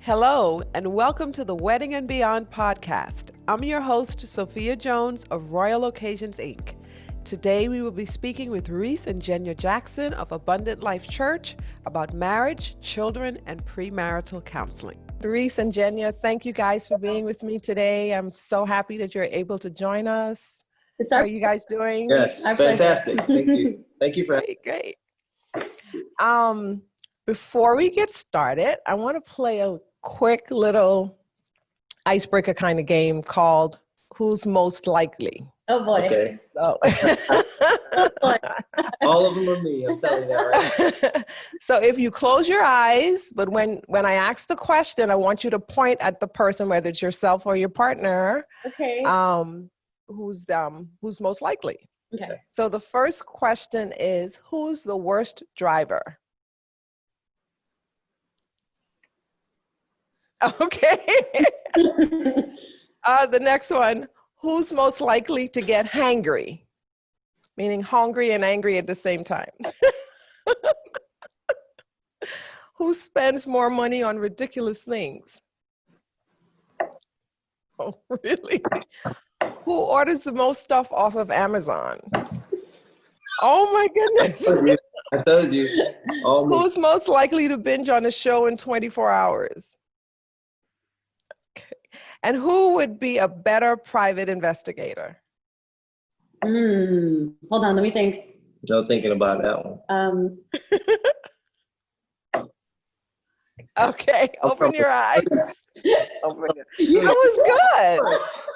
Hello, and welcome to the Wedding and Beyond podcast. I'm your host, Sophia Jones of Royal Occasions, Inc. Today, we will be speaking with Rese and Jenya Jackson of Abundant Life Church about marriage, children, and premarital counseling. Rese and Jenya, thank you guys for being with me today. I'm so happy that you're able to join us. How are you guys doing? Yes, fantastic. Thank you. Thank you for Great. Before we get started, I want to play a quick little icebreaker kind of game called Who's Most Likely? Oh boy. Okay. So, Oh boy. All of them are me, I'm telling you that, right? So if you close your eyes, but when I ask the question, I want you to point at the person, whether it's yourself or your partner, Okay. who's most likely. Okay. So the first question is, who's the worst driver? Okay. The next one, who's most likely to get hangry? Meaning hungry and angry at the same time. Who spends more money on ridiculous things? Oh, really? Who orders the most stuff off of Amazon? Oh my goodness. I told you. All me. Who's most likely to binge on a show in 24 hours? Okay. And who would be a better private investigator? Hold on, let me think. No thinking about that one. Okay, open your eyes. That was good.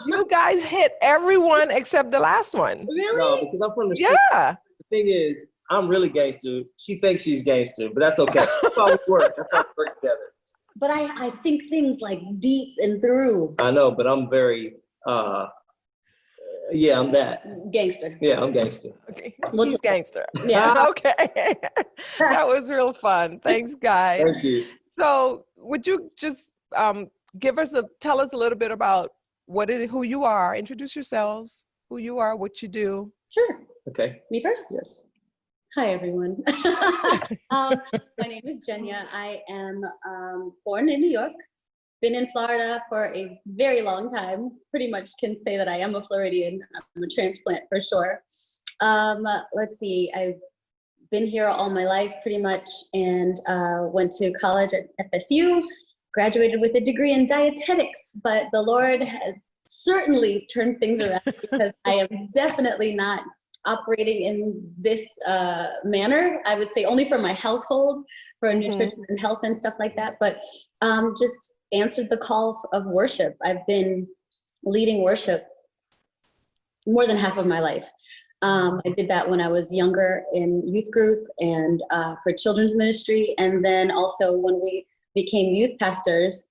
You guys hit everyone except the last one. Really? No, because I'm from the street. Yeah. The thing is, I'm really gangster. She thinks she's gangster, but that's okay. That's how we work. That's how we work together. But I think things like deep and through. I know, but I'm very, yeah, I'm that. Gangster. Yeah, I'm gangster. Okay. What's He's gangster. Yeah. Okay. That was real fun. Thanks, guys. Thank you. So would you just tell us a little bit about who you are, introduce yourselves, who you are, what you do. Sure. Okay. Me first? Yes. Hi, everyone. My name is Jenya. I am born in New York, been in Florida for a very long time. Pretty much can say that I am a Floridian. I'm a transplant for sure. Let's see, I've been here all my life pretty much, and went to college at FSU, graduated with a degree in dietetics, but the Lord has certainly turned things around because I am definitely not operating in this manner. I would say only for my household, for nutrition and health and stuff like that, but just answered the call of worship. I've been leading worship more than half of my life. I did that when I was younger in youth group and for children's ministry. And then also when we became youth pastors,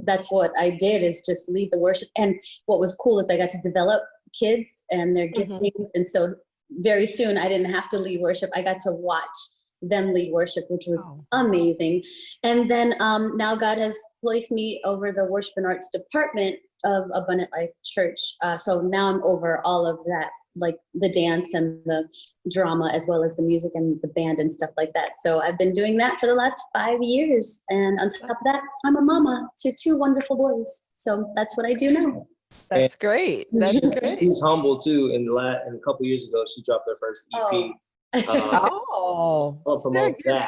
that's what I did, is just lead the worship. And what was cool is I got to develop kids and their giftings. And so very soon I didn't have to lead worship. I got to watch them lead worship, which was amazing. And then now God has placed me over the worship and arts department of Abundant Life Church. So now I'm over all of that, like the dance and the drama, as well as the music and the band and stuff like that. So I've been doing that for the last 5 years. And on top of that, I'm a mama to 2 wonderful boys. So that's what I do now. That's great. That's great. She's humble too. In a couple years ago, she dropped her first EP. You're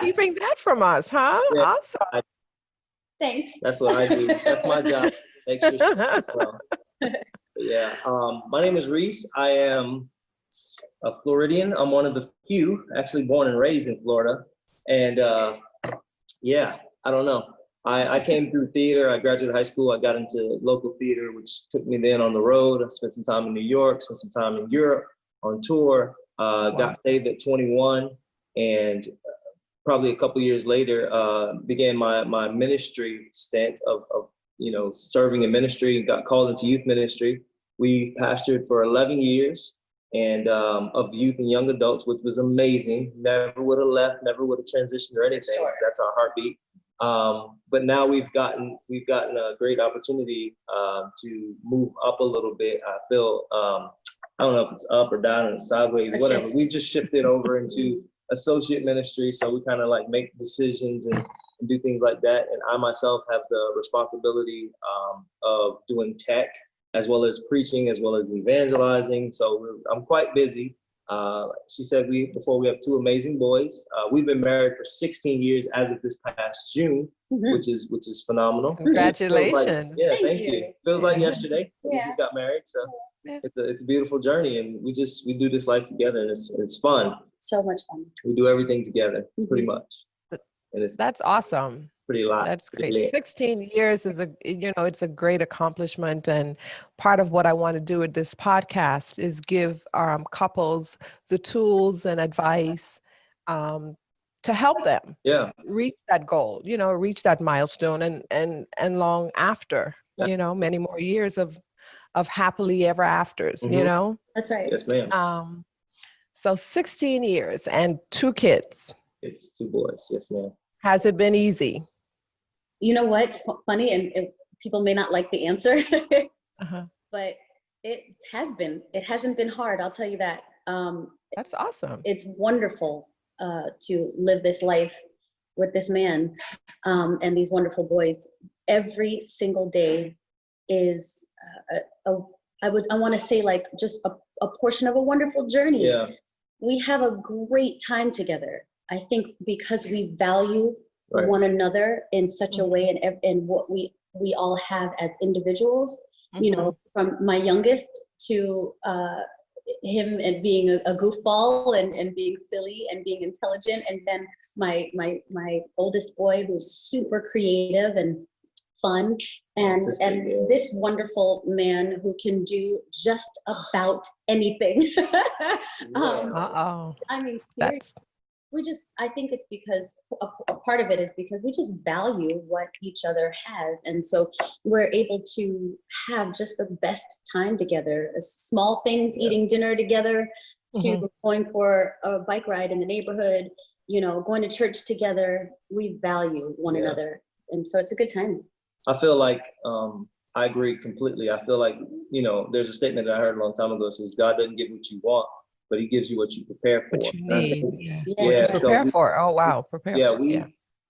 keeping that from us, huh? Yeah. Awesome. Thanks. That's what I do. That's my job. Make sure well. Yeah. My name is Rese. I am a Floridian. I'm one of the few actually born and raised in Florida. And yeah, I don't know. I came through theater. I graduated high school. I got into local theater, which took me then on the road. I spent some time in New York, spent some time in Europe on tour. Got saved at 21, and probably a couple years later, began my ministry stint of serving in ministry. Got called into youth ministry. We pastored for 11 years, and of youth and young adults, which was amazing. Never would have left, never would have transitioned or anything. Sure. That's our heartbeat. But now we've gotten a great opportunity to move up a little bit. I feel I don't know if it's up or down or sideways, whatever. We just shifted over into associate ministry, so we kind of like make decisions and and do things like that. And I myself have the responsibility of doing tech, as well as preaching, as well as evangelizing. So I'm quite busy. She said before we have two amazing boys. We've been married for 16 years as of this past June, which is phenomenal. Congratulations. Like, thank you. Feels like yesterday. We just got married, so Yeah. it's a beautiful journey, and we do this life together, and it's fun. So much fun. We do everything together, pretty much. And That's awesome. pretty lot. That's great. 16 years is it's a great accomplishment. And part of what I want to do with this podcast is give couples the tools and advice to help them reach that goal, reach that milestone and long after, many more years of happily ever afters, That's right. Yes, ma'am. So 16 years and 2 kids. It's 2 boys. Yes, ma'am. Has it been easy? You know what's funny, and people may not like the answer, but it has been. It hasn't been hard. I'll tell you that. That's awesome. It's wonderful to live this life with this man and these wonderful boys. Every single day is I want to say like just a portion of a wonderful journey. Yeah. We have a great time together. I think because we value one another in such a way, and what we all have as individuals, from my youngest to him and being a goofball and being silly and being intelligent, and then my oldest boy who's super creative and fun, and this wonderful man who can do just about anything. I mean, seriously, I think it's because a part of it is because we just value what each other has. And so we're able to have just the best time together, small things, eating dinner together, to going for a bike ride in the neighborhood, going to church together. We value one another. And so it's a good time. I feel like, I agree completely. I feel like, there's a statement that I heard a long time ago. It says, God doesn't give what you want, but he gives you what you prepare for. What you need. Prepare for. Oh, wow. Prepare for.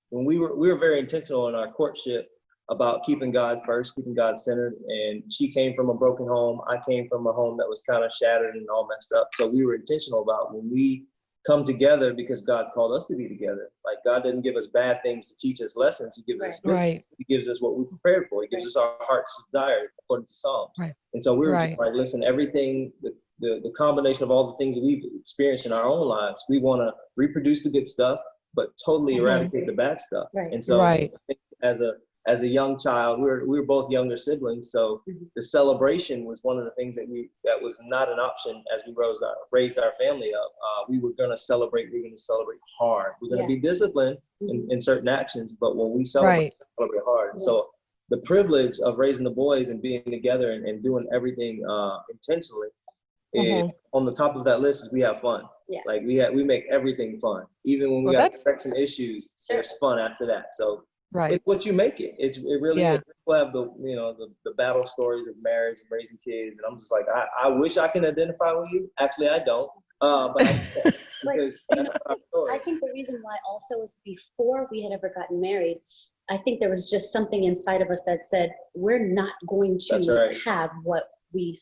When we were very intentional in our courtship about keeping God first, keeping God centered. And she came from a broken home. I came from a home that was kind of shattered and all messed up. So we were intentional about when we come together, because God's called us to be together. Like, God doesn't give us bad things to teach us lessons. He gives us good things. He gives us what we prepared for. He gives us our heart's desire, according to Psalms. And so we were just like, listen, everything, the combination of all the things that we've experienced in our own lives, we want to reproduce the good stuff, but totally eradicate the bad stuff. And so I think as a young child, we were both younger siblings. So the celebration was one of the things that was not an option as we raised our family up. We were going to celebrate. We were going to celebrate hard. We're going to be disciplined in certain actions, but when we celebrate hard. And so the privilege of raising the boys and being together and doing everything intentionally is on the top of that list. Is we have fun. Like we make everything fun. Even when we got correction issues, there's fun after that. So it's what you make it. It really is. People have the battle stories of marriage and raising kids, and I'm just like, I wish I can identify with you. Actually, I don't. But because that's our story. I think the reason why also is before we had ever gotten married, I think there was just something inside of us that said, we're not going to have what we've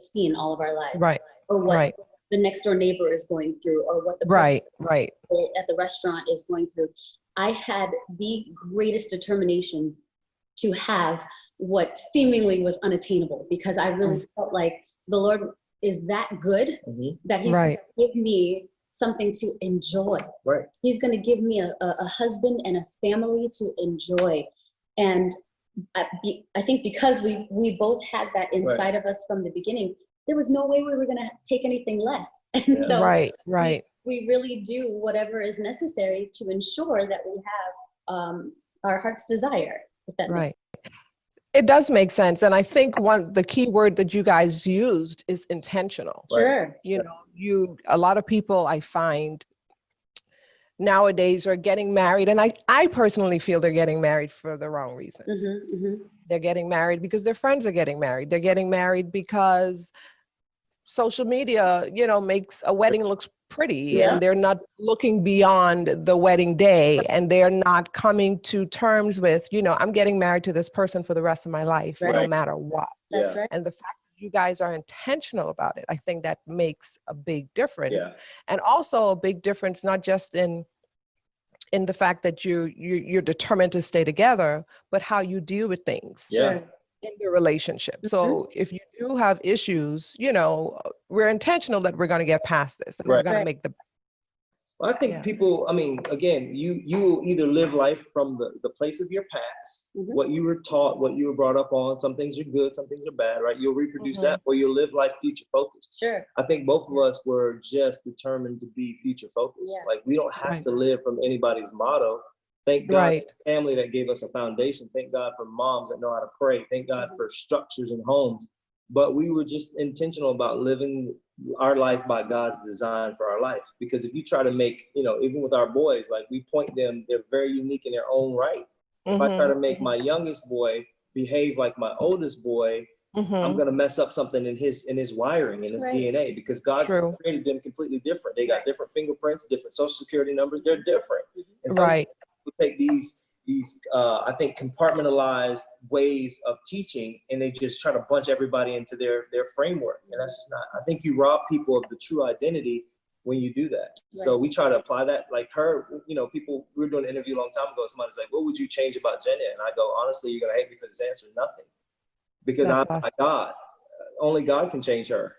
seen all of our lives, or what the next door neighbor is going through, or what the person at the restaurant is going through. I had the greatest determination to have what seemingly was unattainable, because I really felt like the Lord is that good that he's going to give me something to enjoy. He's going to give me a husband and a family to enjoy. And I think because we both had that inside of us from the beginning, there was no way we were going to take anything less. And so we really do whatever is necessary to ensure that we have our heart's desire, if that makes sense. It does make sense. And I think the key word that you guys used is intentional. Sure. A lot of people I find nowadays are getting married, and I personally feel they're getting married for the wrong reasons. They're getting married because their friends are getting married. They're getting married because social media, makes a wedding looks pretty, Yeah. and they're not looking beyond the wedding day, and they're not coming to terms with, I'm getting married to this person for the rest of my life, no Right. matter what. That's Yeah. right. And the fact that you guys are intentional about it, I think that makes a big difference. Yeah. And also a big difference, not just in the fact that you're determined to stay together, but how you deal with things Yeah. in your relationship. So if you do have issues, we're intentional that we're going to get past this, and we're Right. going to Right. make the Well, I think Yeah. people, I mean, again, you will either live life from the place of your past, Mhm. what you were taught, what you were brought up on. Some things are good, some things are bad, right? You'll reproduce Mhm. that, or you'll live life future focused. Sure. I think both of us were just determined to be future focused. Yeah. Like, we don't have Right. to live from anybody's motto. Thank God Right. for the family that gave us a foundation. Thank God for moms that know how to pray. Thank God Mhm. for structures and homes. But we were just intentional about living our life by God's design for our life. Because if you try to make, even with our boys, like, we point them, they're very unique in their own right. If I try to make my youngest boy behave like my oldest boy, I'm gonna mess up something in his wiring, in his Right. DNA, because God's True. created them completely different. They got Right. different fingerprints, different social security numbers. They're different. Mhm. And sometimes Right. we take these I think compartmentalized ways of teaching, and they just try to bunch everybody into their framework, and that's just not. I think you rob people of the true identity when you do that. So Right. we try to apply that. Like her, people. We were doing an interview a long time ago. Somebody's like, "What would you change about Jenya?" And I go, "Honestly, you're gonna hate me for this answer. Nothing, because That's I'm awesome. God. Only God can change her.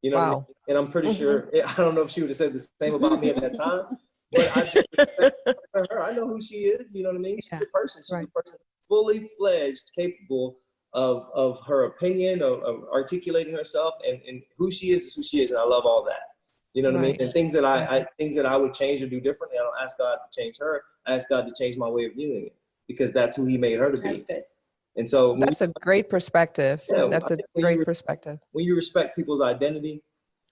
You know what I mean? Wow. And I'm pretty Mhm. sure. I don't know if she would have said the same about me at that time, but I just respect her. I know who she is. You know what I mean? She's Yeah. a person. She's Right. a person fully fledged, capable of her opinion, of articulating herself, and who she is who she is. And I love all that. You know what I mean? Right. And things that I would change or do differently, I don't ask God to change her. I ask God to change my way of viewing it, because that's who He made her to be. That's good. And so That's a great perspective. Yeah, That's I a think when great you- perspective. when you respect people's identity,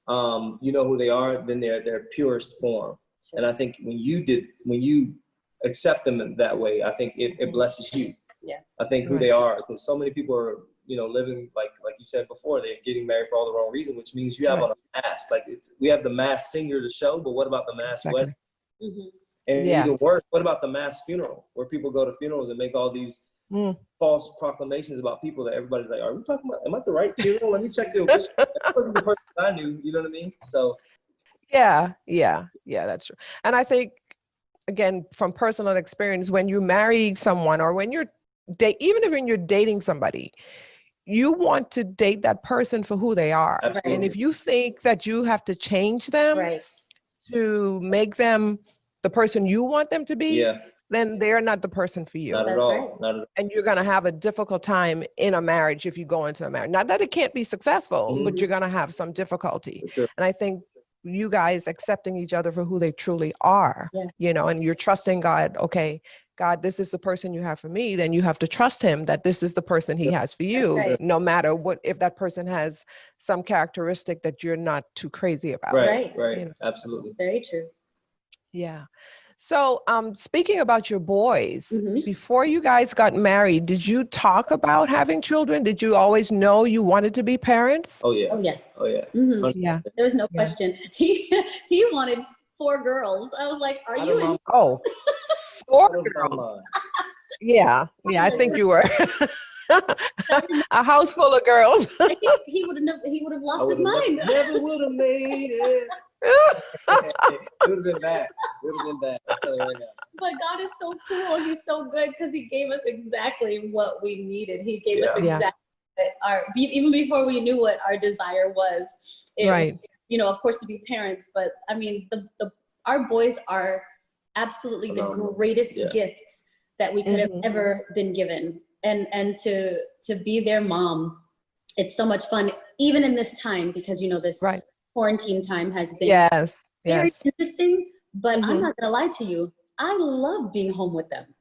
you know who they are, then their purest form. And I think when you accept them that way, I think it blesses you. Yeah. I think who Right. they are, because so many people are, living like you said before, they're getting married for all the wrong reason, which means you have Right. on a mask. Like, we have the masked singer to show, but what about the masked wedding? Exactly. Mhm. And Yeah. even worse, what about the mass funeral, where people go to funerals and make all these Mm. false proclamations about people that everybody's like, are we talking about, am I at the right funeral? Let me check the official. That wasn't the person I knew, you know what I mean? So Yeah, that's true. And I think, again, from personal experience, when you marry someone, or when even if when you're dating somebody, you want to date that person for who they are. And absolutely. if you think that you have to change them Right. to make them the person you want them to be, Yeah, then they're not the person for you. not at That's all. right. Not at all. And you're going to have a difficult time in a marriage if you go into a marriage. Not that it can't be successful, Mhm. but you're going to have some difficulty. For sure. And I think you guys accepting each other for who they truly are, Yeah. and you're trusting God. Okay, God, this is the person you have for me. Then you have to trust Him that this is the person He has for you, right. no matter what, if that person has some characteristic that you're not too crazy about. Right, Right. right. Absolutely. Very true. Yeah. So, speaking about your boys, Mhm. before you guys got married, did you talk about having children? Did you always know you wanted to be parents? Oh yeah. Oh yeah. Oh yeah. Mhm. Yeah. There was no Yeah. question. He wanted 4 girls. I was like, "Are Out you of in?" Oh, 4 Out of my girls. mind. Yeah. I think you were a house full of girls. He would have lost his I mind. never would have made it. It would have been bad. It would have been bad. I'll tell you right now. But God is so cool. He's so good, because He gave us exactly what we needed. He gave us Yeah. exactly even before we knew what our desire was. Right. Of course, to be parents. But I mean, our boys are absolutely Phenomenal. the greatest Yeah. gifts that we could have Mhm. ever been given. And to be their mom, it's so much fun, even in this time, because this Right. quarantine time has been Yes. very Yes. interesting. But I'm Mhm. not gonna lie to you, I love being home with them.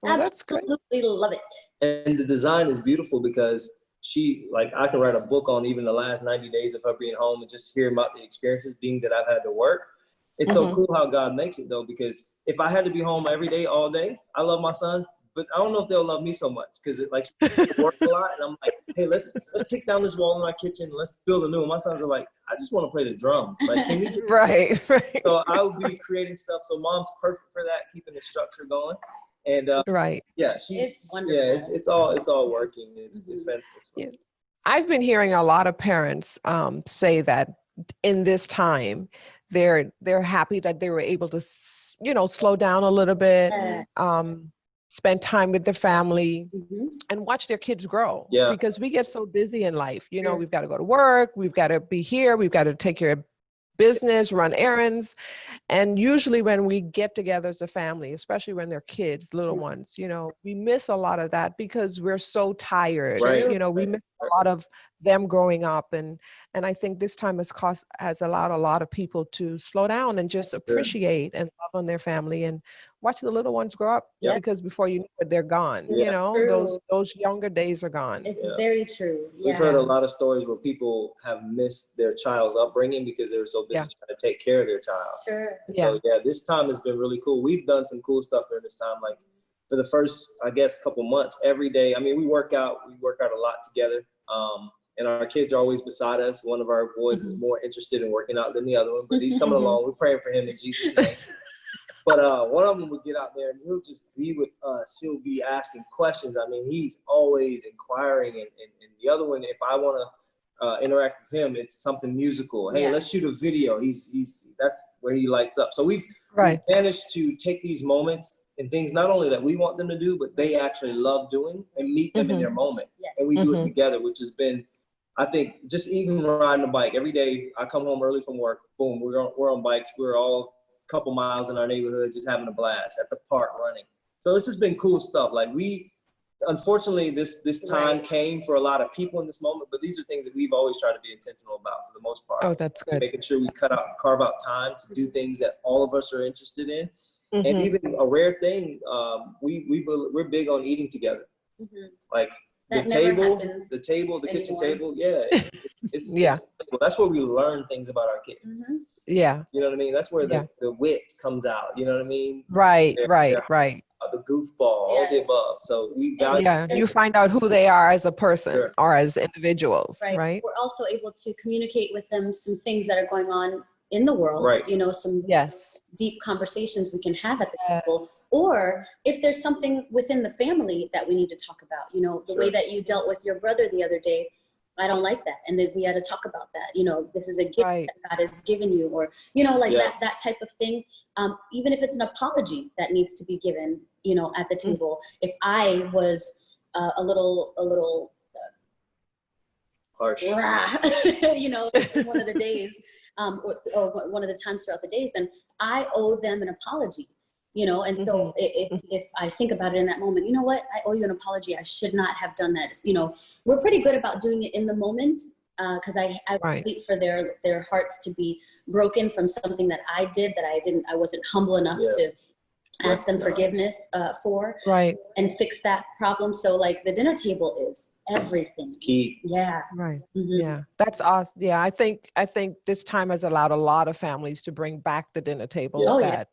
Well, that's great. Absolutely love it. And the design is beautiful, because I can write a book on even the last 90 days of her being home, and just hearing about the experiences, being that I've had to work. It's so Mhm. cool how God makes it, though, because if I had to be home every day, all day, I love my sons, but I don't know if they'll love me so much because it like work a lot. And I'm like, hey, let's take down this wall in our kitchen. Let's build a new one. My sons are like, I just want to play the drums. Like, can you? Right. So I'll be creating stuff. So mom's perfect for that, keeping the structure going. And Right. yeah, It's wonderful. yeah, it's all working. It's fantastic. Yeah. I've been hearing a lot of parents say that in this time, they're happy that they were able to, slow down a little bit, spend time with their family, and watch their kids grow. Yeah. Because we get so busy in life. We've got to go to work, we've got to be here, we've got to take care of business, run errands. And usually when we get together as a family, especially when they're kids, little ones, we miss a lot of that because we're so tired. Right. We miss a lot of them growing up. And I think this time has allowed a lot of people to slow down and just appreciate and love on their family and watch the little ones grow up. Yeah. Because before you know it, they're gone. True. Those younger days are gone. It's very true. Yeah. We've heard a lot of stories where people have missed their child's upbringing because they were so busy trying to take care of their child. Sure. So this time has been really cool. We've done some cool stuff during this time. Like for the first, I guess, couple months, every day. I mean, we work out a lot together. And our kids are always beside us. One of our boys is more interested in working out than the other one, but he's coming along. We're praying for him in Jesus' name. But one of them would get out there and he'll just be with us. He'll be asking questions. I mean, he's always inquiring. And the other one, if I want to interact with him, it's something musical. Hey, let's shoot a video. That's where he lights up. So we've managed to take these moments and things not only that we want them to do, but they actually love doing and meet them in their moment. Yes. And we do it together, which has been, I think, just even riding a bike every day. I come home early from work. Boom, we're on bikes. We're all a couple miles in our neighborhood, just having a blast at the park running. So it's just been cool stuff. Like unfortunately, this time came for a lot of people in this moment, but these are things that we've always tried to be intentional about for the most part. Oh, that's good. Making sure we carve out time to do things that all of us are interested in. And even a rare thing, we're big on eating together. Like the kitchen table. Yeah. It's that's where we learn things about our kids. Yeah. You know what I mean? That's where the wit comes out. You know what I mean? Right. The goofball, all the above. So we value. You find out who they are as a person or as individuals, right? We're also able to communicate with them some things that are going on in the world, some deep conversations we can have at the table. Or if there's something within the family that we need to talk about, the way that you dealt with your brother the other day, I don't like that. And then we had to talk about that. This is a gift that God has given you, or, that type of thing. Even if it's an apology that needs to be given, at the table. If I was a little harsh, one of the days, or one of the times throughout the days, then I owe them an apology. And so if I think about it in that moment, you know what, I owe you an apology. I should not have done that. We're pretty good about doing it in the moment, because I wait for their hearts to be broken from something that I did that I wasn't humble enough to ask them forgiveness for, and fix that problem. So like the dinner table is everything. It's key. Yeah. Right. Yeah. That's awesome. Yeah. I think this time has allowed a lot of families to bring back the dinner table that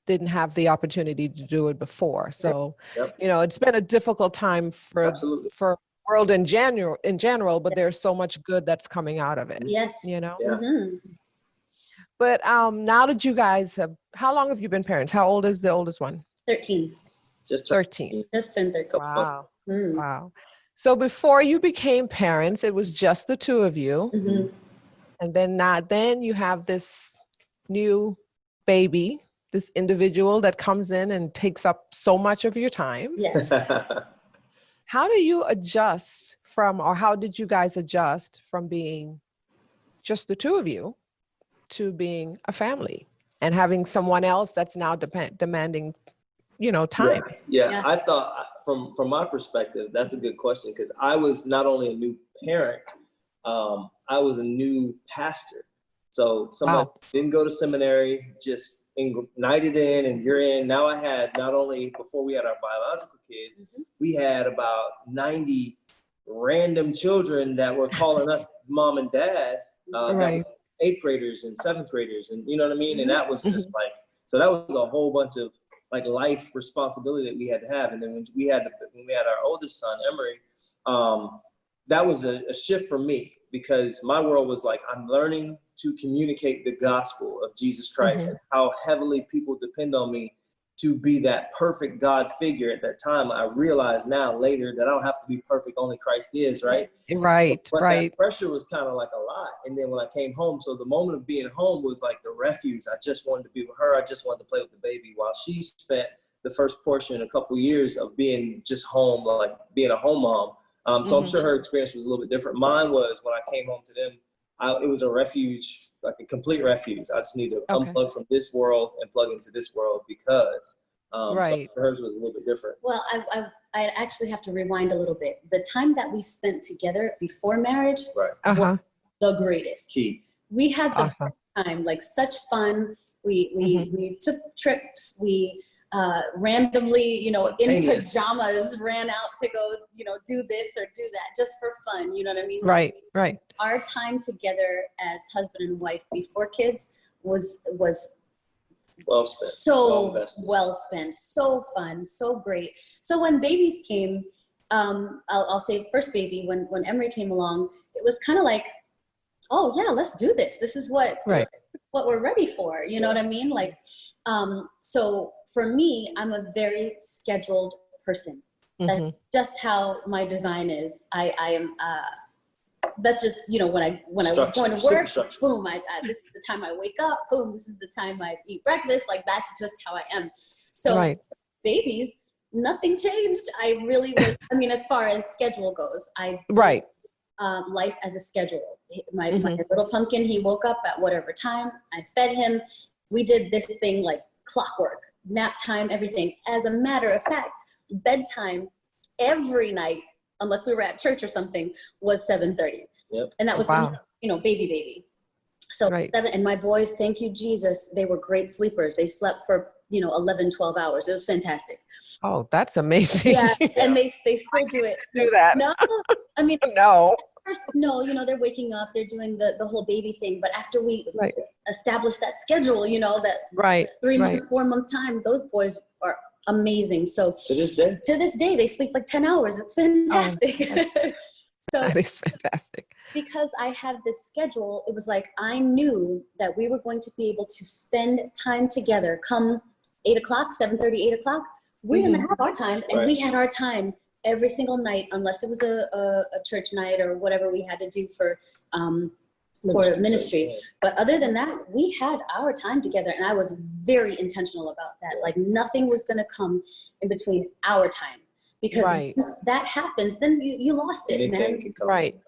didn't have the opportunity to do it before. So, it's been a difficult time for world in general, but there's so much good that's coming out of it. Yes. But now that you guys how long have you been parents? How old is the oldest one? 13. Just 13. Just turned 13. Wow. Wow. So before you became parents, it was just the two of you. And then you have this new baby, this individual that comes in and takes up so much of your time. Yes. How do you adjust how did you guys adjust from being just the two of you to being a family and having someone else that's now demanding, time? Yeah. I thought from my perspective, that's a good question, because I was not only a new parent, I was a new pastor. So someone didn't go to seminary, just ignited in, and you're in. Now I had, not only before we had our biological kids, we had about 90 random children that were calling us mom and dad, eighth graders and seventh graders, and you know what I mean? And that was just like, so that was a whole bunch of like life responsibility that we had to have. And then when we had our oldest son, Emery, that was a shift for me, because my world was like, I'm learning to communicate the gospel of Jesus Christ and how heavily people depend on me to be that perfect God figure. At that time, I realize now later that I don't have to be perfect, only Christ is, right? Right, but right. that pressure was kind of like a lot. And then when I came home, so the moment of being home was like the refuge. I just wanted to be with her. I just wanted to play with the baby, while she spent the first portion, a couple years of being just home, like being a home mom. So I'm sure her experience was a little bit different. Mine was, when I came home to them, it was a refuge, like a complete refuge. I just need to unplug from this world and plug into this world, because so hers was a little bit different. Well, I actually have to rewind a little bit. The time that we spent together before marriage was the greatest. Key. We had the best time, like such fun. We took trips. We randomly, you know, in pajamas ran out to go, you know, do this or do that just for fun. You know what I mean? Right, right. Our time together as husband and wife before kids was well spent. So well spent, so fun, so great. So when babies came, I'll say first baby, when Emery came along, it was kind of like, oh yeah, let's do this. This is what we're ready for. You know what I mean? Like, so for me, I'm a very scheduled person. That's just how my design is. I am. That's just, you know, when I was going to work, boom, this is the time I wake up, boom, this is the time I eat breakfast. Like, that's just how I am. So babies, nothing changed. I really was, I mean, as far as schedule goes, I did, life as a schedule. My little pumpkin, he woke up at whatever time, I fed him. We did this thing like clockwork, nap time, everything. As a matter of fact, bedtime every night, unless we were at church or something, was 7:30. And that was, you know, baby. So 7, and my boys, thank you, Jesus, they were great sleepers. They slept for, you know, 11, 12 hours. It was fantastic. Oh, that's amazing. Yeah, and they still do it. Do that. No, I mean, no. First, no, you know, they're waking up, they're doing the whole baby thing. But after we establish that schedule, you know, that 3 month, 4 month time, those boys are amazing. So to this day, they sleep like 10 hours. It's fantastic. So that is fantastic. Because I had this schedule, it was like, I knew that we were going to be able to spend time together. Come 8 o'clock, 7:30, 8 o'clock, we're going to have our time. And we had our time every single night, unless it was a church night or whatever we had to do for ministry. But other than that, we had our time together, and I was very intentional about that. Like, nothing was going to come in between our time, because once that happens, then you lost it, man. Right.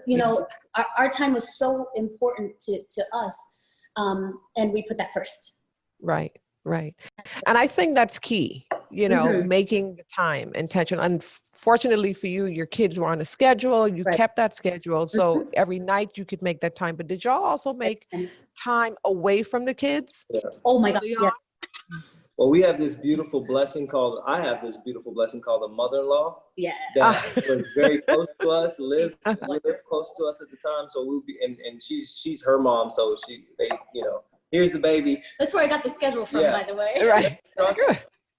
You know, our time was so important to us, and we put that first. Right. And I think that's key, you know, making the time intentional. Unfortunately for you, your kids were on a schedule. You kept that schedule. So every night you could make that time. But did y'all also make time away from the kids? Oh my God. Yeah. Well, I have this beautiful blessing called a mother-in-law. Yeah. That was very close to us, lived close to us at the time. So we'll be, and she's her mom. So they, you know, here's the baby. That's where I got the schedule from, by the way. Right.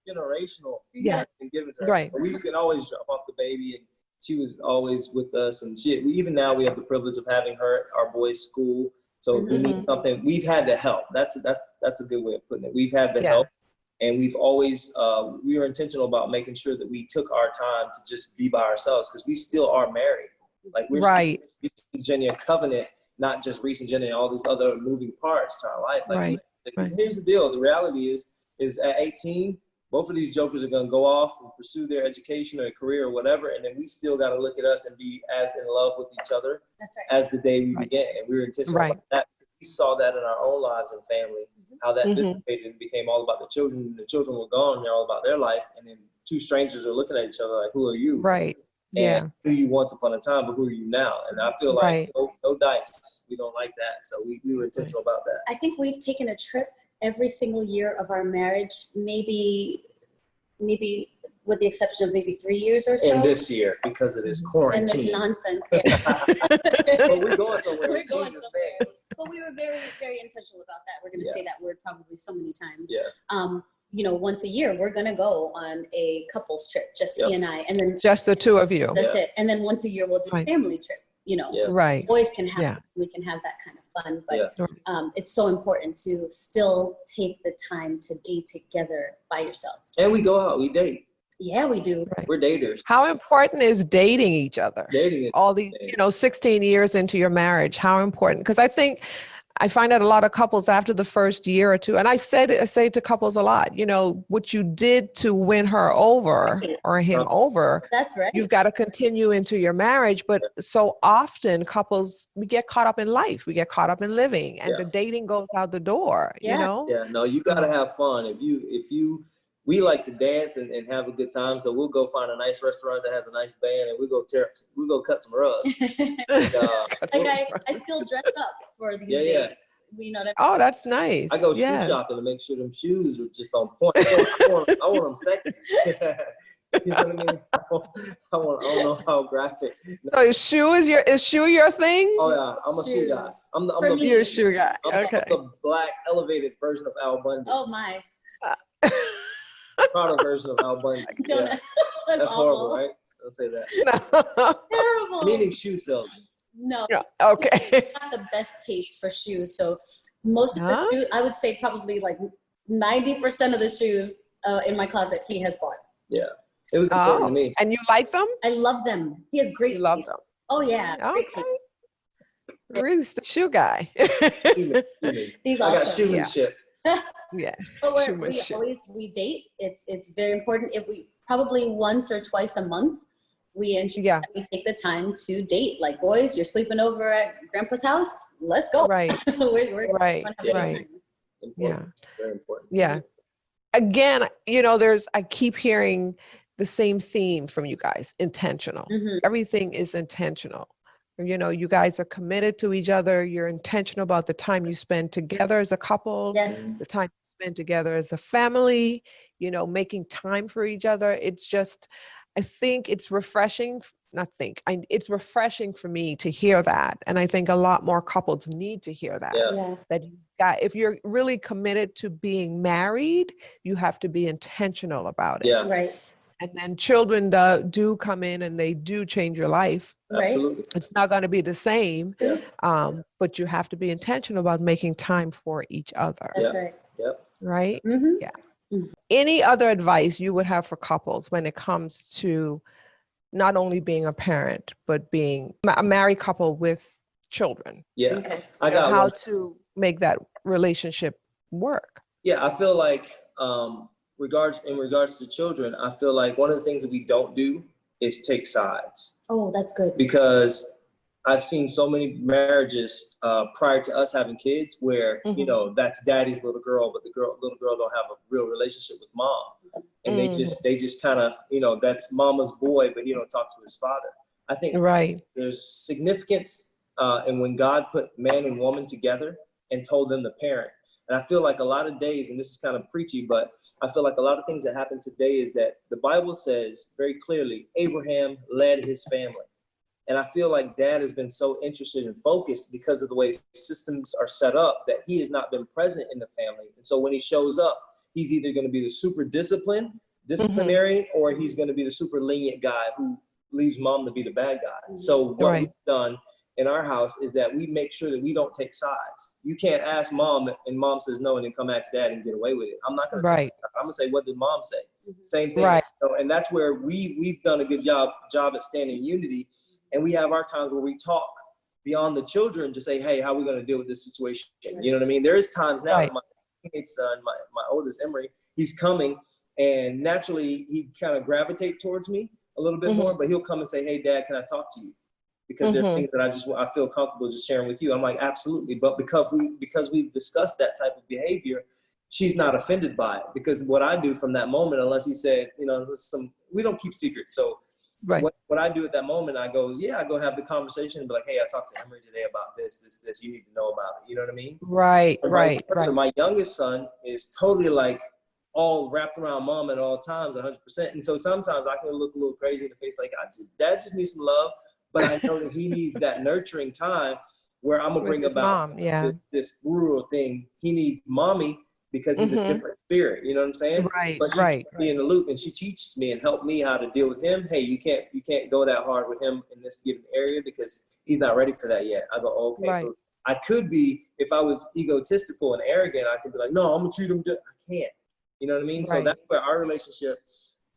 Generational. And give it to her. So we could always drop off the baby, and she was always with us. And even now we have the privilege of having her at our boys' school. So if we need something, we've had to help. That's a good way of putting it. We've had to help. And we've always, we were intentional about making sure that we took our time to just be by ourselves, because we still are married. Like, we're still Rese and Jenya covenant, not just Rese and Jenya and all these other moving parts to our life. Like, here's the deal. The reality is at 18, both of these jokers are going to go off and pursue their education or career or whatever. And then we still got to look at us and be as in love with each other as the day we began. And we were intentional about that. We saw that in our own lives and family, how that dissipated and became all about the children. The children were gone, they're all about their life. And then two strangers are looking at each other like, who are you? And who you once upon a time, but who are you now? And I feel like no dice. We don't like that. So we were intentional about that. I think we've taken a trip every single year of our marriage, maybe with the exception of maybe 3 years or so. And this year, because of this quarantine. And this nonsense, But we're going somewhere. But we were very, very intentional about that. We're going to say that word probably so many times. once a year, we're going to go on a couple's trip, just he and I. And then just the two of you. That's it. And then once a year, we'll do a family trip, Right. Boys can have, we can have that kind of fun, but it's so important to still take the time to be together by yourselves. And we go out, we date. Yeah, we do. Right. We're daters. How important is dating each other? Dating is all these, 16 years into your marriage, how important? Because I find that a lot of couples after the first year or two, and I say to couples a lot, what you did to win her over or him over, that's right. You've got to continue into your marriage. But so often couples, we get caught up in life, we get caught up in living, and the dating goes out the door, Yeah, no, you got to have fun. We like to dance and have a good time, so we'll go find a nice restaurant that has a nice band, and we'll go cut some rugs. I still dress up for these dates. We know that. Oh, that's nice. I go shoe shopping to make sure them shoes are just on point. I want them sexy. You know what I mean? I don't know how graphic. So is shoe your thing? Oh yeah, I'm a shoe guy. You're a shoe guy. I'm the black elevated version of Al Bundy. Oh my. Proud version of Al Bundy. That's horrible, right? Don't say that. Terrible. Meaning shoe salesman. No. Okay. Not the best taste for shoes. So most of the shoes, I would say probably like 90% of the shoes in my closet he has bought. Yeah. It was important to me. And you like them? I love them. He has great. You love them. Oh yeah. Great taste. Reese, the shoe guy. He's awesome. I got shoemanship. Yeah. But we date. It's very important. If we probably once or twice a month, we take the time to date. Like, boys, you're sleeping over at grandpa's house. Let's go. Right. we're right. Right. Yeah. Very important. Yeah. Again, I keep hearing the same theme from you guys, intentional. Mm-hmm. Everything is intentional. You guys are committed to each other. You're intentional about the time you spend together as a couple, the time you spend together as a family, making time for each other. It's just, I think it's refreshing. It's refreshing for me to hear that. And I think a lot more couples need to hear that. That if you're really committed to being married, you have to be intentional about it. Yeah. Right. And then children do come in and they do change your life. Absolutely. It's not going to be the same, Yeah. but you have to be intentional about making time for each other. That's right. Yep. Right? Mm-hmm. Yeah. Mm-hmm. Any other advice you would have for couples when it comes to not only being a parent, but being a married couple with children? Yeah. Okay. I got how to make that relationship work. Yeah, I feel like in regards to children, I feel like one of the things that we don't do is take sides. Oh, that's good. Because I've seen so many marriages prior to us having kids where, that's daddy's little girl, but the little girl don't have a real relationship with mom. And they just kind of, that's mama's boy, but he don't talk to his father. I think there's significance in when God put man and woman together and told them to parent. And I feel like a lot of days, and this is kind of preachy, but I feel like a lot of things that happen today is that the Bible says very clearly, Abraham led his family. And I feel like dad has been so interested and focused because of the way systems are set up that he has not been present in the family. And so when he shows up, he's either going to be the super disciplinary, or he's going to be the super lenient guy who leaves mom to be the bad guy. So what we've done in our house is that we make sure that we don't take sides. You can't ask mom and mom says no and then come ask dad and get away with it. I'm not going to I'm going to say, what did mom say? Same thing. Right. And that's where we've done a good job at standing in unity. And we have our times where we talk beyond the children to say, hey, how are we going to deal with this situation? You know what I mean? There is times now, my teenage son, my oldest Emery, he's coming and naturally he kind of gravitate towards me a little bit more, but he'll come and say, hey, dad, can I talk to you? Because there are things that I feel comfortable just sharing with you. I'm like, absolutely. But because we've discussed that type of behavior, she's not offended by it. Because what I do from that moment, unless he said, we don't keep secrets. So what I do at that moment, I go have the conversation and be like, hey, I talked to Emery today about this, you need to know about it. You know what I mean? Right. So my youngest son is totally like all wrapped around mom at all times, 100%. And so sometimes I can look a little crazy in the face, like dad just needs some love. But I know that he needs that nurturing time where I'm gonna bring about this rural thing. He needs mommy because he's a different spirit. You know what I'm saying? Right, But she kept me in the loop, and she teaches me and helped me how to deal with him. Hey, you can't go that hard with him in this given area because he's not ready for that yet. I go, okay. Right. So I could be, if I was egotistical and arrogant, I could be like, no, I'm gonna treat him. I can't. You know what I mean? Right. So that's where our relationship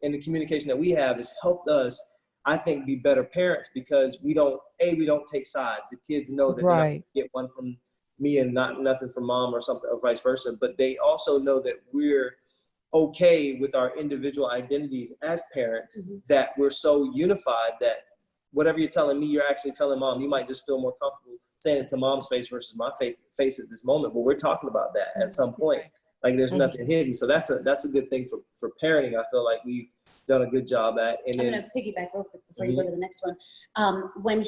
and the communication that we have has helped us, I think, be better parents, because we don't take sides. The kids know that they're not gonna get one from me and nothing from mom or something, or vice versa. But they also know that we're okay with our individual identities as parents, that we're so unified that whatever you're telling me, you're actually telling mom. You might just feel more comfortable saying it to mom's face versus my face at this moment. But we're talking about that at some point. Like there's nothing hidden. So that's a good thing for parenting. I feel like we've done a good job at. And I'm going to piggyback real quick before you go to the next one. When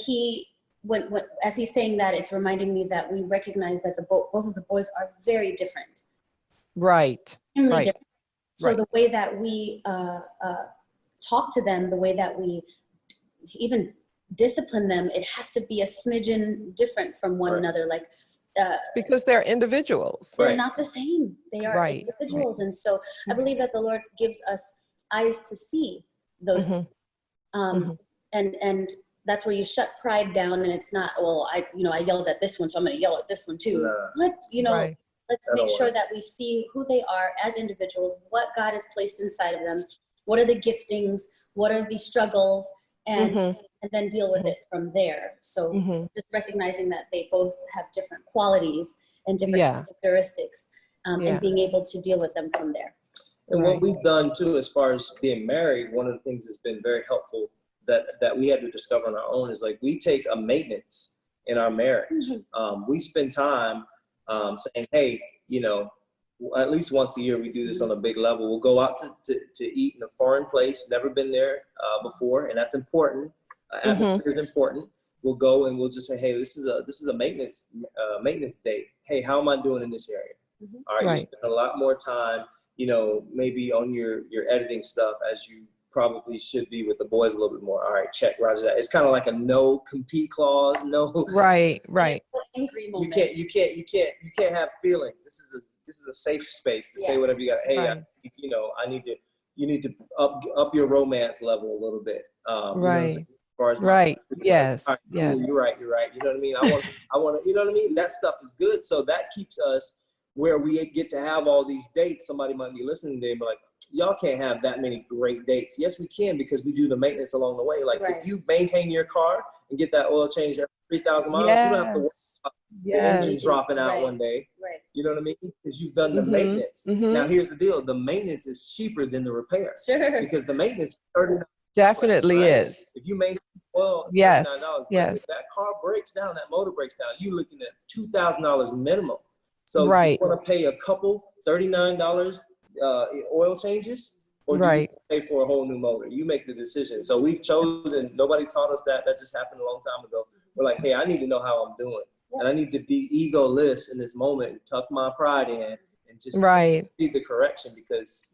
as he's saying that, it's reminding me that we recognize that both of the boys are very different. Right. Extremely different. So the way that we talk to them, the way that we even discipline them, it has to be a smidgen different from one another. Like, because they're individuals. They're not the same. They are individuals. And so I believe that the Lord gives us eyes to see those things. And that's where you shut pride down, and it's not, well, I yelled at this one, so I'm going to yell at this one too. Let's make sure that we see who they are as individuals, what God has placed inside of them, what are the giftings, what are the struggles, and then deal with it from there. So just recognizing that they both have different qualities and different characteristics, and being able to deal with them from there. And what we've done too, as far as being married, one of the things that's been very helpful that we had to discover on our own is, like, we take a maintenance in our marriage. We spend time saying, hey, at least once a year we do this on a big level. We'll go out to eat in a foreign place, never been there before, and that's important. Atmosphere is important. We'll go and we'll just say, hey, this is a maintenance date. Hey, how am I doing in this area? All right, you spend a lot more time, maybe on your editing stuff as you probably should be with the boys a little bit more. All right, check, roger that. It's kind of like a no compete clause. No. Right. Angry moments. You can't have feelings. This is a safe space to say whatever you got. Hey, you need to up your romance level a little bit. As far as Yes. Right, yes. You're right. You know what I mean? I want to, you know what I mean? That stuff is good. So that keeps us where we get to have all these dates. Somebody might be listening today and be like, y'all can't have that many great dates. Yes, we can, because we do the maintenance along the way. Like if you maintain your car and get that oil changed every 3,000 miles, you don't have to worry about the engine dropping out one day. Right. You know what I mean? Because you've done the maintenance. Now here's the deal. The maintenance is cheaper than the repair. Sure. Because the maintenance is $39. Definitely is. If you maintain oil, yes. $39. Yes. If that car breaks down, that motor breaks down, you're looking at $2,000 minimum. So you want to pay a couple $39 oil changes, or do you pay for a whole new motor? You make the decision. So we've chosen, nobody taught us that. That just happened a long time ago. We're like, hey, I need to know how I'm doing. And I need to be egoless in this moment and tuck my pride in and just see the correction, because,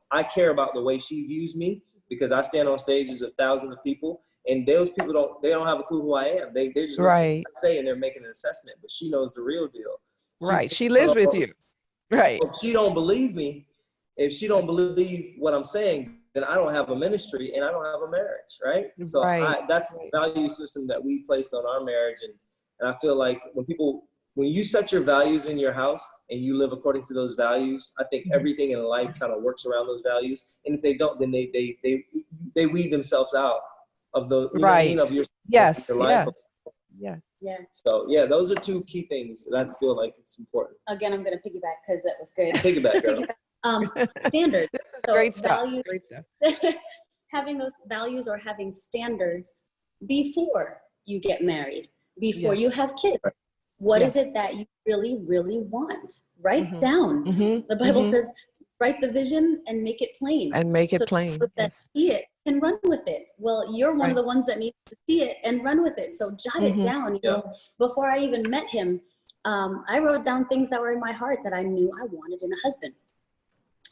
I care about the way she views me, because I stand on stages of thousands of people, and those people don't have a clue who I am. They just listen to what I say, and they're making an assessment, but she knows the real deal. She lives with you. Right. If she don't believe me, if she don't believe what I'm saying, then I don't have a ministry and I don't have a marriage, right? So that's the value system that we placed on our marriage. And I feel like when you set your values in your house and you live according to those values, I think everything in life kind of works around those values. And if they don't, then they weed themselves out of those, you know what I mean, of your life. Yeah. So those are two key things that I feel like it's important. Again, I'm going to piggyback because that was good. Piggyback, girl. Standards. This is great stuff. Great stuff. Having those values or having standards before you get married, before you have kids. What is it that you really, really want? Write down. The Bible says, write the vision and make it plain. And make it plain. That see it and run with it. Well, you're one of the ones that needs to see it and run with it. So jot it down. Before I even met him, I wrote down things that were in my heart that I knew I wanted in a husband.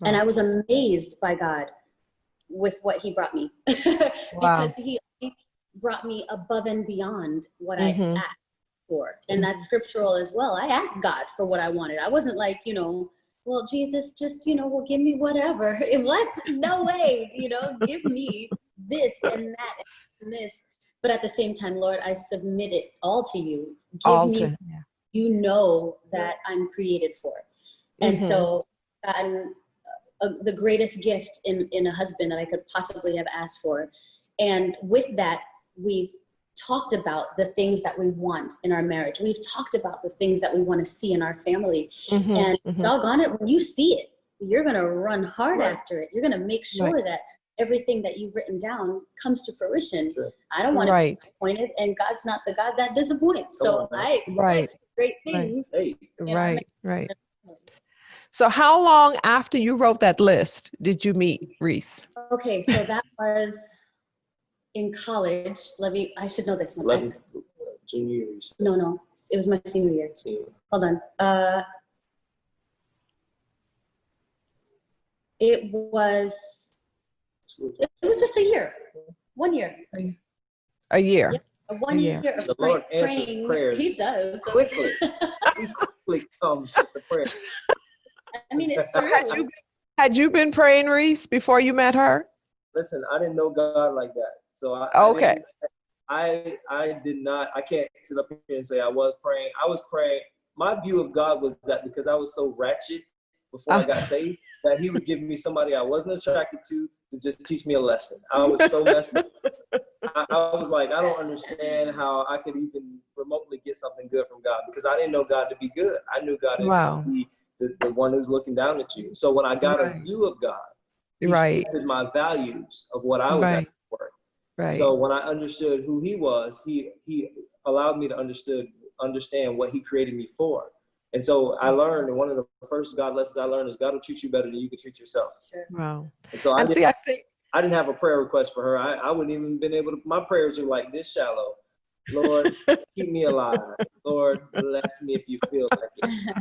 And I was amazed by God with what he brought me. Because he brought me above and beyond what I asked for. And that's scriptural as well. I asked God for what I wanted. I wasn't like, well, Jesus, just, will give me whatever. What? No way, give me this and that and this. But at the same time, Lord, I submit it all to you. Give me, that I'm created for. And so the greatest gift in a husband that I could possibly have asked for. And with that, we've talked about the things that we want in our marriage. We've talked about the things that we want to see in our family. And doggone it, when you see it, you're going to run hard after it. You're going to make sure that everything that you've written down comes to fruition. Sure. I don't want to be disappointed, and God's not the God that disappoints. So I expect great things. Right. So how long after you wrote that list did you meet Rese? Okay, so that was in college. I should know this one. Junior years. No, it was my senior year. Hold on. It was just a year. 1 year. A year. Yeah, 1 year of the Lord answers praying. Prayers. He does. Quickly. He quickly comes with the prayer. I mean, it's true. Had you been praying, Rese, before you met her? Listen, I didn't know God like that. So I did not, I can't sit up here and say I was praying. I was praying. My view of God was that because I was so ratchet before I got saved, that he would give me somebody I wasn't attracted to just teach me a lesson. I was so messed up. I was like, I don't understand how I could even remotely get something good from God, because I didn't know God to be good. I knew God to be the one who's looking down at you. So when I got a view of God, he shifted my values of what I was at for. So when I understood who he was, he allowed me to understand what he created me for. And so I learned, and one of the first God lessons I learned is God will treat you better than you can treat yourself. Sure. Wow. And so I didn't have a prayer request for her. I wouldn't even been able to, my prayers were like this shallow. Lord, keep me alive. Lord, bless me if you feel like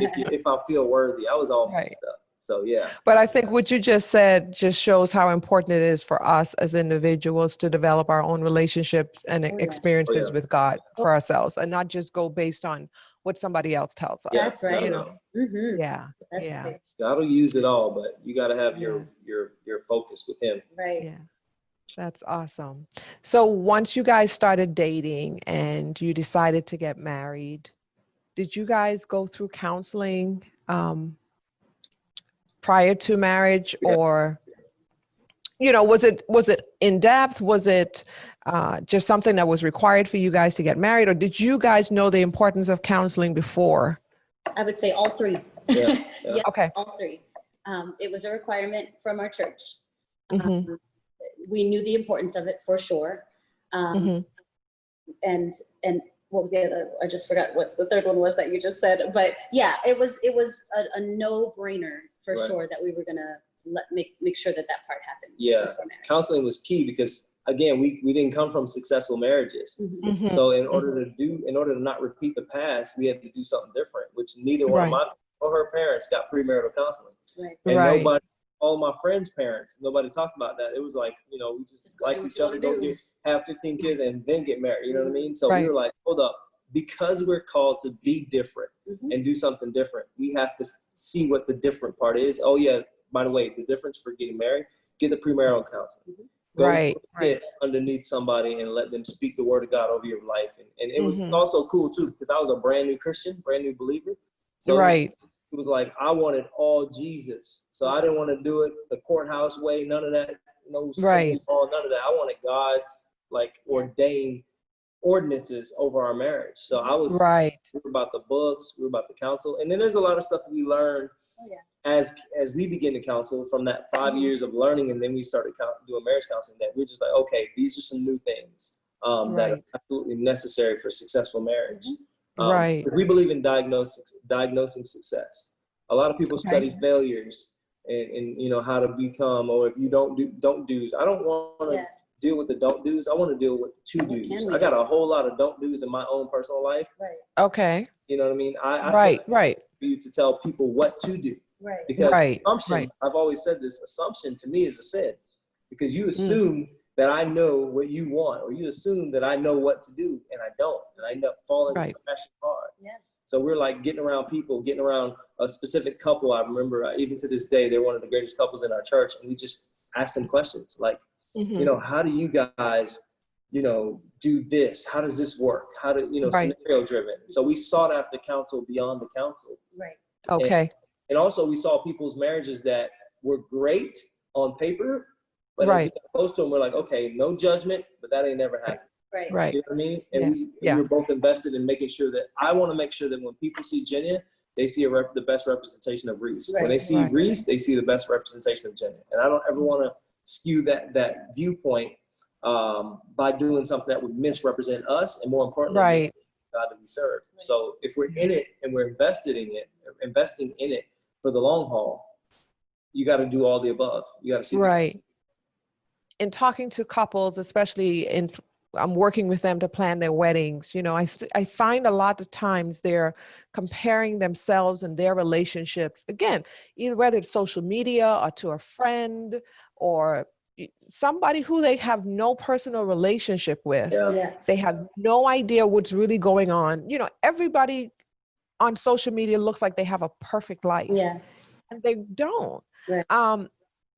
it. If I feel worthy. I was all messed up. So yeah. But I think what you just said just shows how important it is for us as individuals to develop our own relationships and experiences with God for ourselves, and not just go based on what somebody else tells us. That's right. That's right. God will use it all, but you got to have your focus with him. Right. Yeah. That's awesome. So once you guys started dating and you decided to get married, did you guys go through counseling prior to marriage, or, was it in depth? Was it just something that was required for you guys to get married, or did you guys know the importance of counseling before? I would say all three. Yeah. Okay. All three. It was a requirement from our church. We knew the importance of it for sure. And what was the other? I just forgot what the third one was that you just said. But yeah, it was a no-brainer for sure that we were gonna make sure that part happened. Yeah, counseling was key because again, we didn't come from successful marriages. So in order to not repeat the past, we had to do something different, which neither one of my or her parents got premarital counseling. And nobody, all my friends' parents, nobody talked about that. It was like, we just like each other, have 15 kids and then get married. You know what I mean? So we were like, hold up, because we're called to be different and do something different, we have to see what the different part is. Oh yeah, by the way, the difference for getting married, get the premarital counseling. Go sit underneath somebody and let them speak the word of God over your life. And it was also cool too, because I was a brand new Christian, brand new believer. So it was like, I wanted all Jesus. So I didn't want to do it the courthouse way, none of that, no civil law, none of that. I wanted God's ordained ordinances over our marriage. So I was we were about the books, we were about the counsel. And then there's a lot of stuff that we learned as we begin to counsel from that 5 years of learning. And then we started doing marriage counseling, that we're just like, okay, these are some new things that are absolutely necessary for successful marriage. We believe in diagnosing success. A lot of people study failures and how to become, or if you don't do's. I don't want to deal with the don't do's. I want to deal with the to do's. I got a whole lot of don't do's in my own personal life. Okay. You know what I mean? I for you to tell people what to do. Because assumption, I've always said this, assumption to me is a sin, because you assume that I know what you want, or you assume that I know what to do, and I don't, and I end up falling into crashing hard. So we're like getting around people, getting around a specific couple. I remember even to this day, they're one of the greatest couples in our church. And we just asked them questions like, you know, how do you guys, you know, do this? How does this work? How do, you know, scenario driven. So we sought after counsel beyond the counsel. Right. Okay. And also we saw people's marriages that were great on paper, but as we got close to them, we're like, okay, no judgment, but that ain't never happened. Right. You know what I mean? And we were both invested in making sure that I want to make sure that when people see Jenya, they see the best representation of Rese. When they see Rese, they see the best representation of Jenya. And I don't ever want to skew that viewpoint by doing something that would misrepresent us, and more importantly, God that we serve. So if we're in it and we're investing in it for the long haul, you got to do all the above. You got to see. In talking to couples, especially I'm working with them to plan their weddings. You know, I find a lot of times they're comparing themselves and their relationships, again, either whether it's social media or to a friend or somebody who they have no personal relationship with. They have no idea what's really going on. You know, everybody on social media looks like they have a perfect life. And they don't.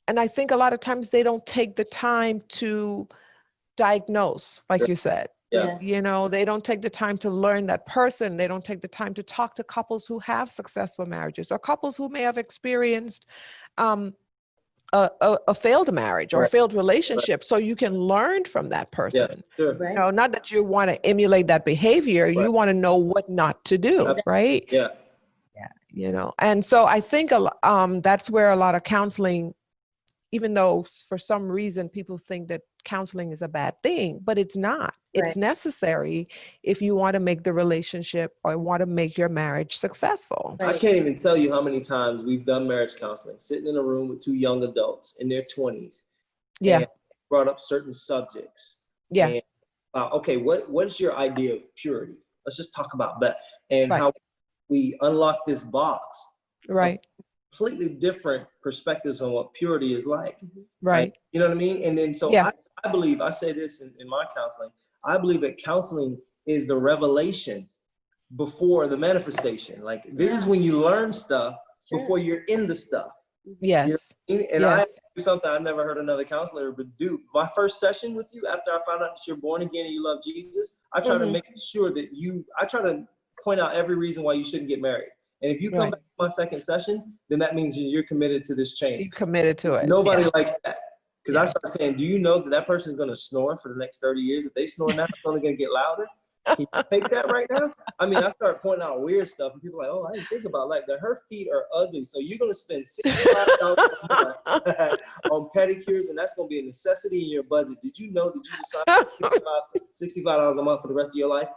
And I think a lot of times they don't take the time to diagnose, like you said. You know, they don't take the time to learn that person. They don't take the time to talk to couples who have successful marriages or couples who may have experienced a failed marriage or a failed relationship, so you can learn from that person. You know, not that you want to emulate that behavior, you want to know what not to do, right? You know, and so I think that's where a lot of counseling, even though for some reason people think that counseling is a bad thing, but it's not. It's necessary if you want to make the relationship or want to make your marriage successful. I can't even tell you how many times we've done marriage counseling, sitting in a room with two young adults in their 20s. And brought up certain subjects. And, okay, what is your idea of purity? Let's just talk about that. And how we unlock this box. Completely different perspectives on what purity is like. Like, you know what I mean? And then so I believe, I say this in my counseling, I believe that counseling is the revelation before the manifestation. Like this is when you learn stuff before you're in the stuff. You know what I mean? And I do something I've never heard another counselor do. My first session with you, after I found out that you're born again and you love Jesus, I try to make sure that I try to point out every reason why you shouldn't get married. And if you come back to my second session, then that means you're committed to this change. You're committed to it. Nobody likes that. Because I start saying, do you know that person is going to snore for the next 30 years? If they snore now, it's only going to get louder. Can you take that right now? I mean, I start pointing out weird stuff, and people are like, oh, I didn't think about that. Her feet are ugly, so you're going to spend $65 on pedicures, and that's going to be a necessity in your budget. Did you know that you just signed $65 a month for the rest of your life?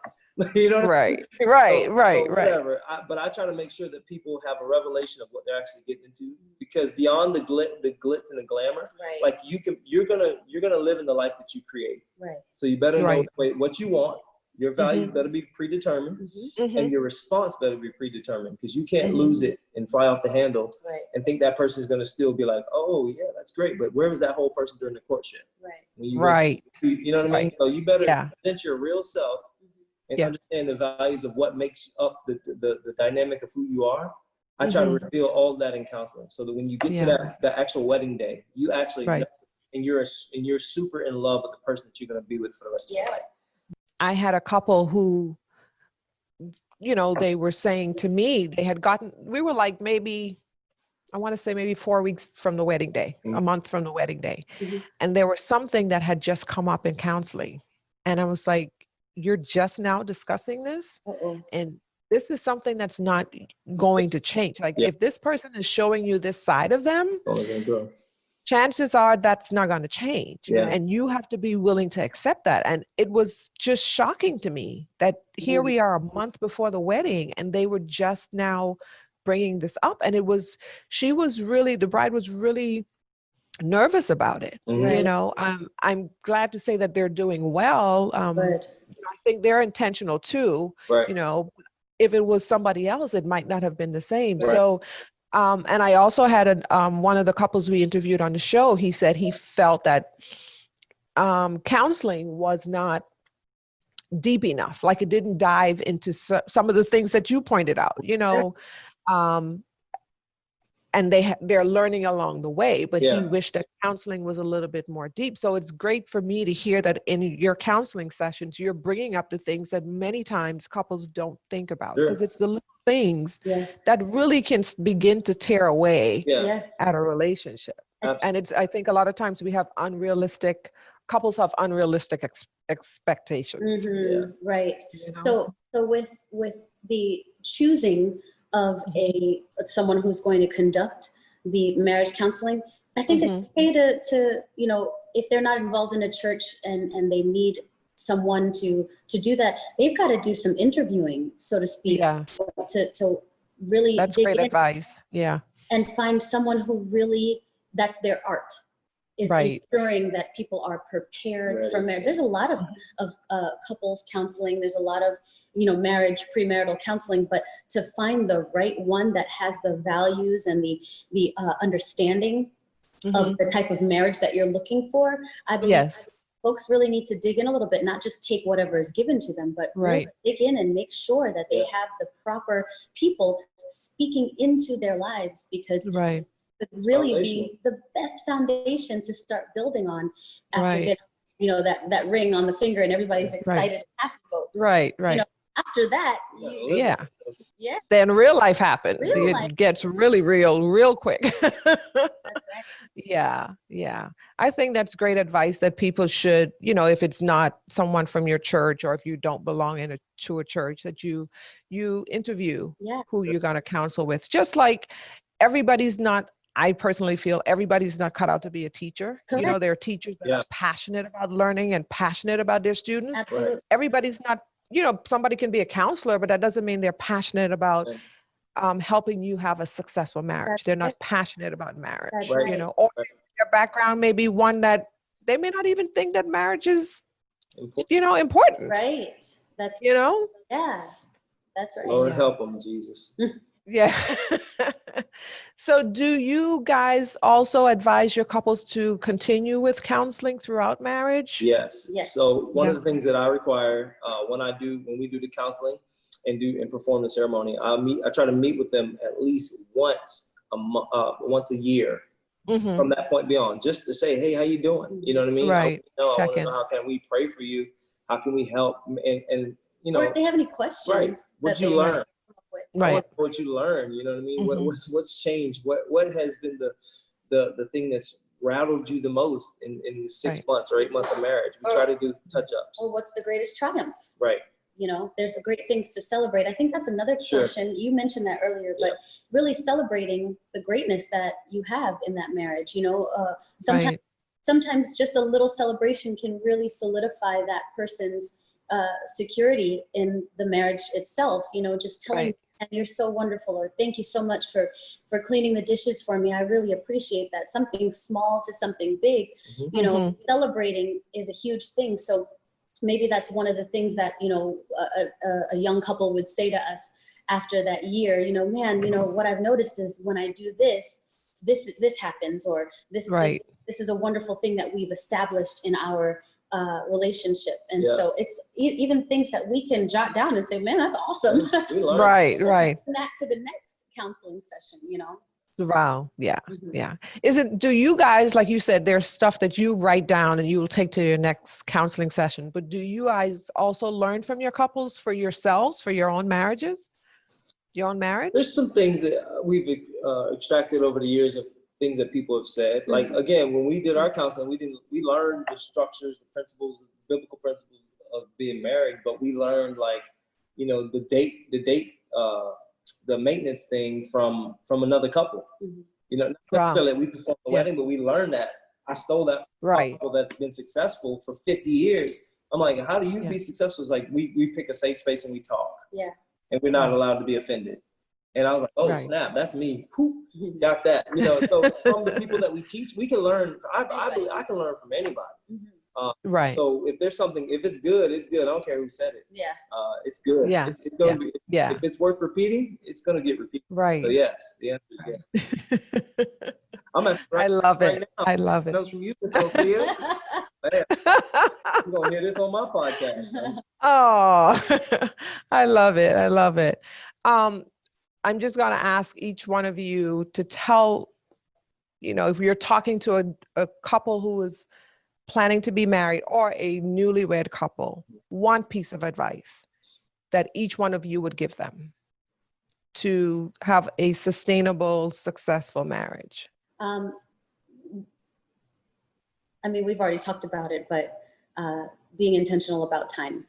You know what I mean? Right. Whatever. But I try to make sure that people have a revelation of what they're actually getting into, because beyond the glitz and the glamour, like you're gonna live in the life that you create. So you better know what you want. Your values better be predetermined, and your response better be predetermined, because you can't lose it and fly off the handle and think that person is going to still be like, oh yeah, that's great, but where was that whole person during the courtship? When you you know what I mean? So you better present your real self and understand the values of what makes up the dynamic of who you are. I try to reveal all that in counseling, so that when you get to that actual wedding day, you actually know, and you're super in love with the person that you're going to be with for the rest of your life. I had a couple who, you know, they were saying to me, we were like maybe 4 weeks from the wedding day, a month from the wedding day. And there was something that had just come up in counseling. And I was like, you're just now discussing this? And this is something that's not going to change. Like if this person is showing you this side of them, chances are that's not going to change. And you have to be willing to accept that. And it was just shocking to me that here we are a month before the wedding and they were just now bringing this up. And the bride was really nervous about it. You know, I'm glad to say that they're doing well. I think they're intentional too. You know, if it was somebody else, it might not have been the same. So, and I also had one of the couples we interviewed on the show. He said he felt that counseling was not deep enough. Like it didn't dive into some of the things that you pointed out, you know, and they're learning along the way, but he wished that counseling was a little bit more deep. So it's great for me to hear that in your counseling sessions, you're bringing up the things that many times couples don't think about, because it's the little things that really can begin to tear away at a relationship. Absolutely. And I think a lot of times couples have unrealistic expectations. Right. You know? So with the choosing of someone who's going to conduct the marriage counseling, I think it's okay to, you know, if they're not involved in a church and they need someone to do that, they've got to do some interviewing, so to speak, to really that's dig great in advice. Yeah. and find someone who really, that's their art, is ensuring that people are prepared for marriage. There's a lot of couples counseling. There's a lot of, you know, marriage, premarital counseling, but to find the right one that has the values and the understanding of the type of marriage that you're looking for, I believe folks really need to dig in a little bit, not just take whatever is given to them, but really dig in and make sure that they have the proper people speaking into their lives, because it would really be the best foundation to start building on after getting, you know, that ring on the finger and everybody's excited and happy about. You know, after that, then real life happens. It gets really real quick. That's right. Yeah. I think that's great advice that people should, you know, if it's not someone from your church, or if you don't belong to a church, that you interview who you're going to counsel with. Just like I personally feel everybody's not cut out to be a teacher. You know, there are teachers that are passionate about learning and passionate about their students. Absolutely. Everybody's not, you know, somebody can be a counselor, but that doesn't mean they're passionate about helping you have a successful marriage. They're not passionate about marriage, you know, or their background may be one that they may not even think that marriage is, you know, important. Right. That's, you know? Yeah, that's right. Lord help them, Jesus. Yeah. So do you guys also advise your couples to continue with counseling throughout marriage? Yes. So one of the things that I require when we do the counseling and perform the ceremony, I try to meet with them at least once a year. From that point beyond, just to say, hey, how you doing? You know what I mean? Right. I want to know, how can we pray for you? How can we help? And you know, or if they have any questions, what you learn. Right. What you learn, you know what I mean? What's changed? What has been the thing that's rattled you the most in the 6 months or 8 months of marriage? We try to do touch-ups. Or what's the greatest triumph? Right. You know, there's great things to celebrate. I think that's another portion. You mentioned that earlier, but really celebrating the greatness that you have in that marriage. You know, sometimes just a little celebration can really solidify that person's security in the marriage itself. You know, just telling and you're so wonderful, or thank you so much for cleaning the dishes for me. I really appreciate that. Something small to something big, you know, celebrating is a huge thing. So maybe that's one of the things that, you know, a young couple would say to us after that year, you know, man, you know, what I've noticed is when I do this happens, or this is a wonderful thing that we've established in our relationship. And so it's even things that we can jot down and say, man, that's awesome. Right. That to the next counseling session, you know. Wow. Yeah. Do you guys, like you said, there's stuff that you write down and you will take to your next counseling session, but do you guys also learn from your couples for yourselves, for your own marriages, your own marriage? There's some things that we've extracted over the years of things that people have said. Like, again, when we did our counseling, we learned the structures, the principles, the biblical principles of being married, but we learned, like, you know, the maintenance thing from another couple. You know, not necessarily we performed the wedding, but we learned that. I stole that from a couple that's been successful for 50 years. I'm like, how do you be successful? It's like we pick a safe space and we talk. And we're not allowed to be offended. And I was like, oh snap, that's me. Whew, got that. You know, so from the people that we teach, we can learn. I believe I can learn from anybody. So if there's something, if it's good, it's good. I don't care who said it. It's good. It's going to be. If it's worth repeating, it's going to get repeated. Right. So yes, the answer is yes. I love it. I love it. Those from you, Sophia. Man, you're gonna hear this on my podcast. Man. Oh, I love it. I love it. I'm just going to ask each one of you to tell, if you're talking to a couple who is planning to be married or a newlywed couple, one piece of advice that each one of you would give them to have a sustainable, successful marriage. We've already talked about it, but being intentional about time.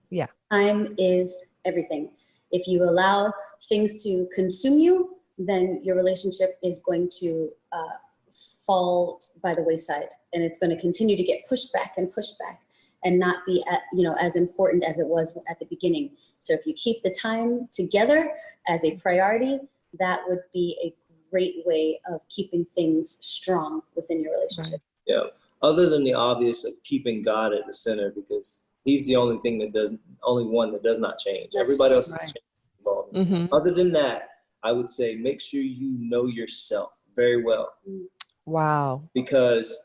Yeah. Time is everything. If you allow things to consume you, then your relationship is going to fall by the wayside, and it's going to continue to get pushed back and not be as important as it was at the beginning. So if you keep the time together as a priority, that would be a great way of keeping things strong within your relationship. Right. Yeah. Other than the obvious of keeping God at the center, because he's the only one that does not change. That's Everybody else right. is involved. Mm-hmm. Other than that, I would say make sure you know yourself very well. Wow. Because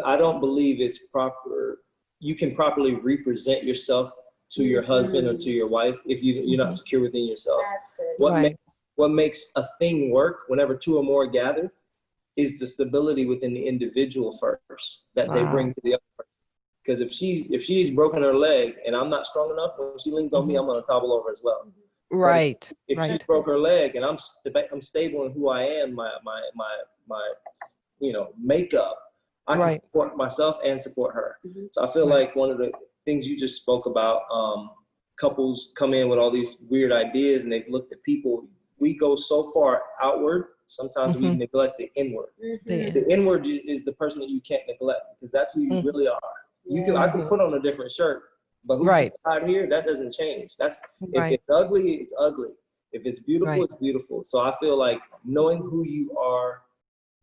I don't believe it's proper. You can properly represent yourself to your husband or to your wife if you're not secure within yourself. That's good. What makes a thing work whenever two or more gather is the stability within the individual first that they bring to the other person. Because if she's broken her leg and I'm not strong enough, when she leans on me, I'm gonna topple over as well. Right. If she broke her leg and I'm stable in who I am, my makeup, I can support myself and support her. So I feel like one of the things you just spoke about, couples come in with all these weird ideas and they've looked at people. We go so far outward, sometimes we neglect the inward. The inward is the person that you can't neglect because that's who you really are. I can put on a different shirt, but who's out here, that doesn't change. If it's ugly, it's ugly. If it's beautiful, it's beautiful. So I feel like knowing who you are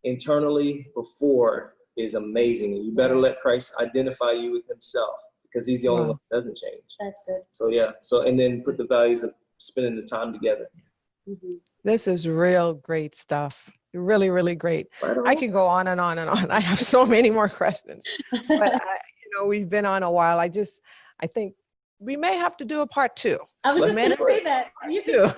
internally before is amazing. And you better let Christ identify you with himself because he's the only one that doesn't change. That's good. So yeah. And then put the values of spending the time together. This is real great stuff. Really, really great. Right on. I can go on and on and on. I have so many more questions, but we've been on a while. I think we may have to do a part 2. I was just going to say that. You can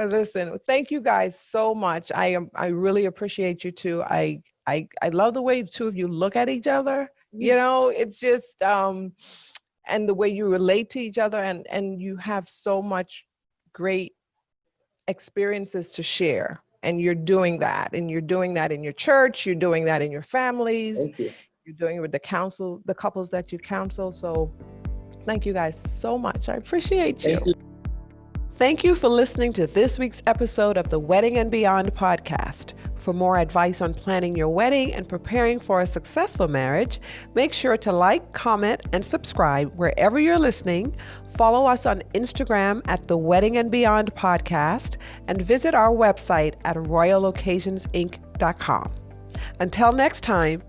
Listen, thank you guys so much. I really appreciate you too. I love the way the two of you look at each other. It's just and the way you relate to each other, and you have so much great experiences to share. And you're doing that, and you're doing that in your church. You're doing that in your families. Thank you. You're doing it with the couples that you counsel. So thank you guys so much. I appreciate you. Thank you for listening to this week's episode of the Wedding and Beyond podcast. For more advice on planning your wedding and preparing for a successful marriage, make sure to like, comment, and subscribe wherever you're listening. Follow us on Instagram at the Wedding and Beyond podcast and visit our website at royaloccasionsinc.com. Until next time,